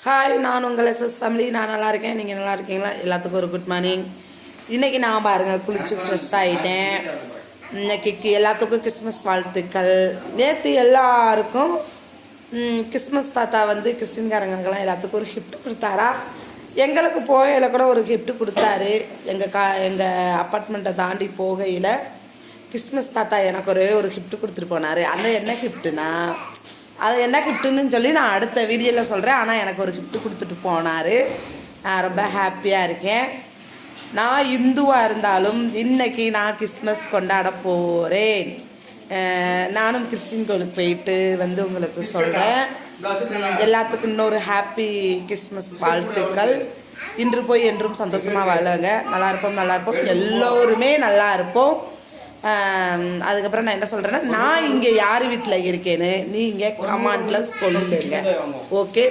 Hi, நான் உங்கள் SS family. நான் நல்லா இருக்கேன். நீங்கள் நல்லா இருக்கீங்களா? எல்லாத்துக்கும் ஒரு குட் மார்னிங். இன்றைக்கி நான் பாருங்கள் குளிச்சு ஃப்ரெஷ் ஆகிட்டேன். இன்னைக்கு எல்லாத்துக்கும் கிறிஸ்மஸ் வாழ்த்துக்கள். நேற்று எல்லாருக்கும் கிறிஸ்மஸ் தாத்தா வந்து கிறிஸ்டின்காரங்களுக்கெல்லாம் எல்லாத்துக்கும் ஒரு கிஃப்ட் கொடுத்தாரா. எங்களுக்கு போகையில் கூட ஒரு கிஃப்ட் கொடுத்தாரு. எங்கள் அப்பார்ட்மெண்ட்டை தாண்டி போகையில் கிறிஸ்மஸ் தாத்தா எனக்கு ஒரு கிஃப்ட் கொடுத்துட்டு போனார். அந்த என்ன கிஃப்ட்டுனா, அது என்ன கிஃப்ட்டுன்னு சொல்லி நான் அடுத்த வீடியோவில் சொல்கிறேன். ஆனால் எனக்கு ஒரு கிஃப்ட் கொடுத்துட்டு போனார். நான் ரொம்ப ஹாப்பியாக இருக்கேன். நான் இந்துவாக இருந்தாலும் இன்றைக்கி நான் கிறிஸ்மஸ் கொண்டாட போகிறேன். நானும் கிறிஸ்டின் கோயிலுக்கு போயிட்டு வந்து உங்களுக்கு சொல்கிறேன். எல்லாத்துக்கும் இன்னொரு ஹாப்பி கிறிஸ்மஸ் வாழ்த்துக்கள். இன்று போய் என்றும் சந்தோஷமாக வாழுங்க. நல்லாயிருப்போம். எல்லோருமே நல்லா இருப்போம். அதுக்கப்புறம் நான் என்ன சொல்கிறேன்னா, நான் இங்கே யார் வீட்டில் இருக்கேன்னு நீங்கள் கமெண்டில் சொல்லுங்கள். ஓகே.